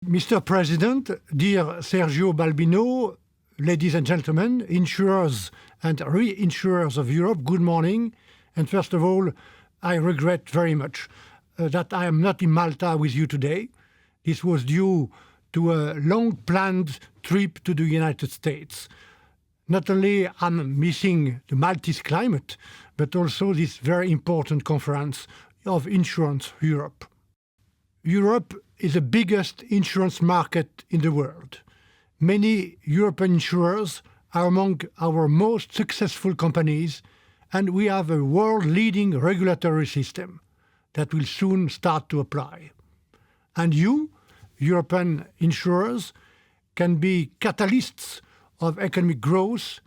Mr. President, dear Sergio Balbino, ladies and gentlemen, insurers and reinsurers of Europe, good morning. And first of all, I regret very much that I am not in Malta with you today. This was due to a long-planned trip to the United States. Not only I'm missing the Maltese climate, but also this very important conference of Insurance Europe. Europe is the biggest insurance market in the world. Many European insurers are among our most successful companies, and we have a world-leading regulatory system that will soon start to apply. And you, European insurers, can be catalysts of economic growth.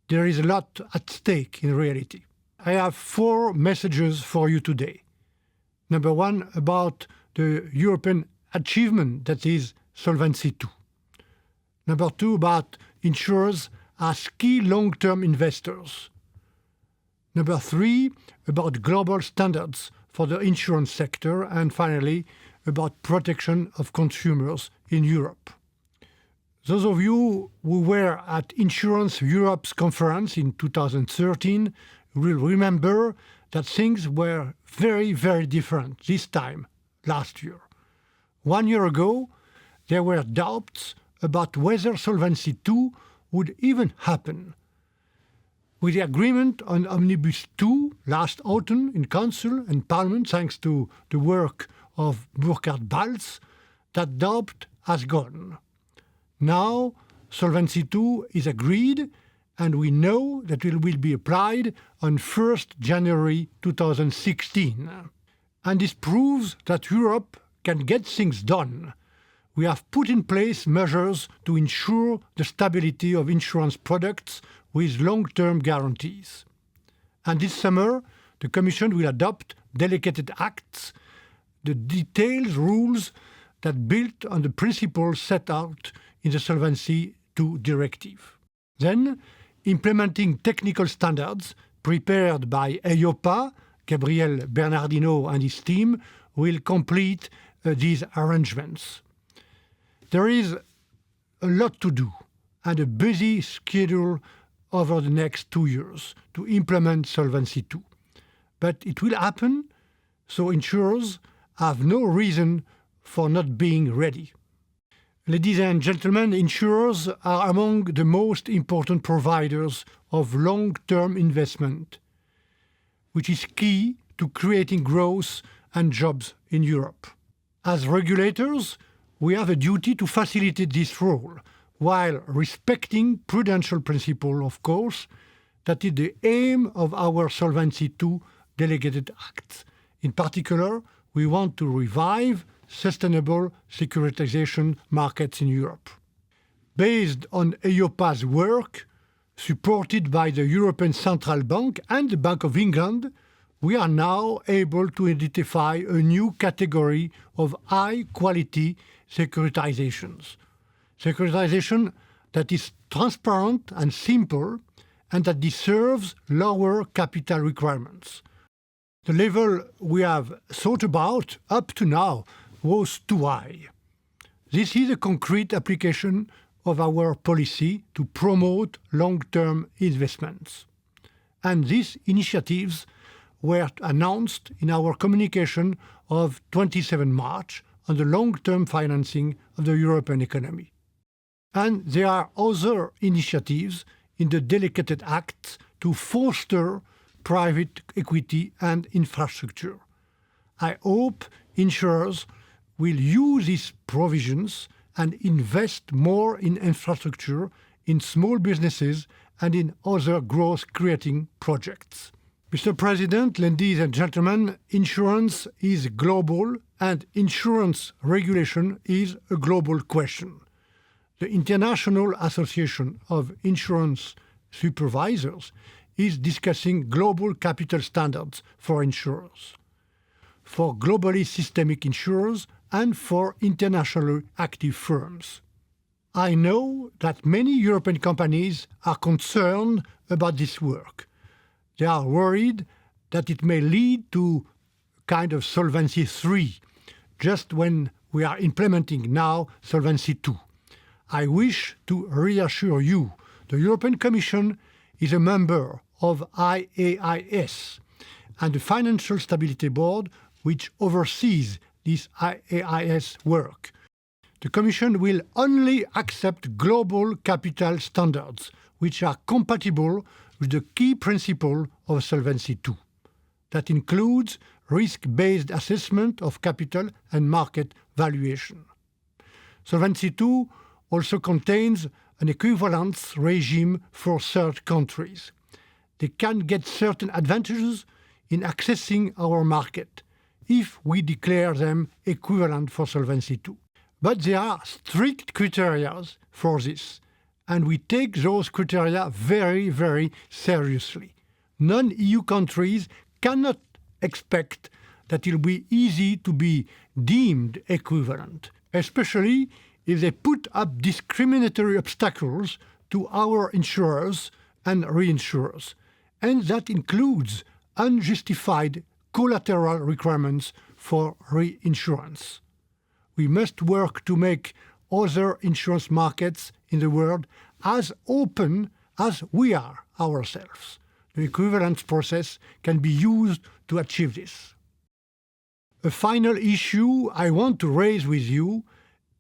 There is a lot at stake in reality. I have 4 messages for you today. Number 1, about the European achievement that is Solvency II. Number 2, about insurers as key long-term investors. Number 3, about global standards for the insurance sector. And finally, about protection of consumers in Europe. Those of you who were at Insurance Europe's conference in 2013 will remember that things were very, very different this time, last year. 1 year ago, there were doubts about whether Solvency II would even happen. With the agreement on Omnibus II last autumn in Council and Parliament, thanks to the work of Burkhard Balz, that doubt has gone. Now, Solvency II is agreed, and we know that it will be applied on 1st January 2016. And this proves that Europe can get things done. We have put in place measures to ensure the stability of insurance products with long-term guarantees. And this summer, the Commission will adopt delegated acts, the detailed rules that build on the principles set out in the Solvency II directive. Then, implementing technical standards prepared by EIOPA, Gabriel Bernardino and his team, will complete these arrangements. There is a lot to do and a busy schedule over the next 2 years to implement Solvency II. But it will happen, so insurers have no reason for not being ready. Ladies and gentlemen, insurers are among the most important providers of long-term investment, which is key to creating growth and jobs in Europe. As regulators, we have a duty to facilitate this role, while respecting prudential principle, of course. That is the aim of our Solvency II delegated acts. In particular, we want to revive sustainable securitization markets in Europe. Based on EIOPA's work, supported by the European Central Bank and the Bank of England, we are now able to identify a new category of high-quality securitizations. Securitization that is transparent and simple and that deserves lower capital requirements. The level we have thought about up to now was too high. This is a concrete application of our policy to promote long-term investments. And these initiatives were announced in our communication of 27 March on the long-term financing of the European economy. And there are other initiatives in the delegated acts to foster private equity and infrastructure. I hope insurers will use these provisions and invest more in infrastructure, in small businesses, and in other growth-creating projects. Mr. President, ladies and gentlemen, insurance is global and insurance regulation is a global question. The International Association of Insurance Supervisors is discussing global capital standards for insurers, for globally systemic insurers, and for internationally active firms. I know that many European companies are concerned about this work. They are worried that it may lead to a kind of Solvency III, just when we are implementing now Solvency II. I wish to reassure you, the European Commission is a member of IAIS and the Financial Stability Board, which oversees this IAIS work. The Commission will only accept global capital standards, which are compatible with the key principle of Solvency II. That includes risk-based assessment of capital and market valuation. Solvency II also contains an equivalence regime for third countries. They can get certain advantages in accessing our market if we declare them equivalent for Solvency II. But there are strict criteria for this, and we take those criteria very, very seriously. Non-EU countries cannot expect that it will be easy to be deemed equivalent, especially if they put up discriminatory obstacles to our insurers and reinsurers. And that includes unjustified collateral requirements for reinsurance. We must work to make other insurance markets in the world as open as we are ourselves. The equivalence process can be used to achieve this. A final issue I want to raise with you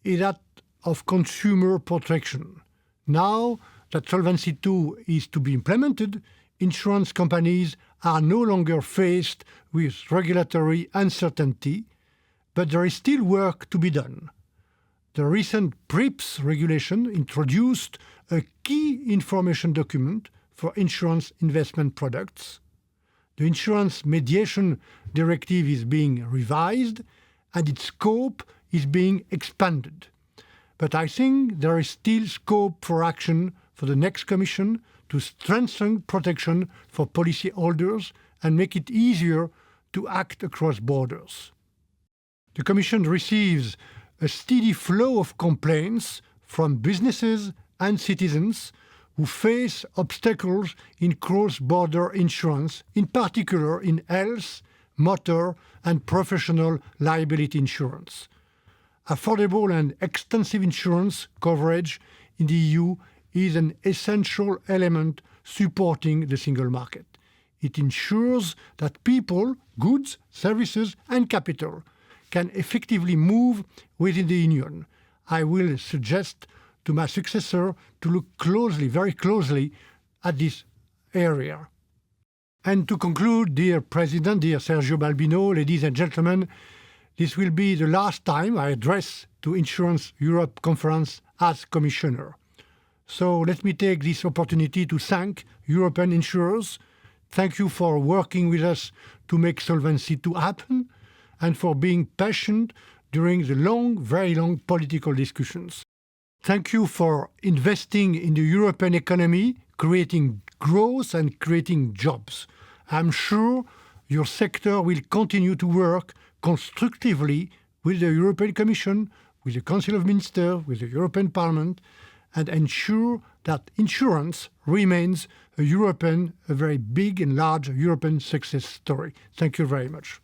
is that of consumer protection. Now that Solvency II is to be implemented, insurance companies are no longer faced with regulatory uncertainty, but there is still work to be done. The recent PRIPS regulation introduced a key information document for insurance investment products. The Insurance Mediation Directive is being revised and its scope is being expanded. But I think there is still scope for action for the next Commission to strengthen protection for policyholders and make it easier to act across borders. The Commission receives a steady flow of complaints from businesses and citizens who face obstacles in cross-border insurance, in particular in health, motor, and professional liability insurance. Affordable and extensive insurance coverage in the EU is an essential element supporting the single market. It ensures that people, goods, services, and capital can effectively move within the Union. I will suggest to my successor to look closely, very closely, at this area. And to conclude, dear President, dear Sergio Balbino, ladies and gentlemen, this will be the last time I address to Insurance Europe conference as Commissioner. So let me take this opportunity to thank European insurers. Thank you for working with us to make Solvency II happen and for being patient during the long, very long political discussions. Thank you for investing in the European economy, creating growth and creating jobs. I'm sure your sector will continue to work constructively with the European Commission, with the Council of Ministers, with the European Parliament, and ensure that insurance remains a very big and large European success story. Thank you very much.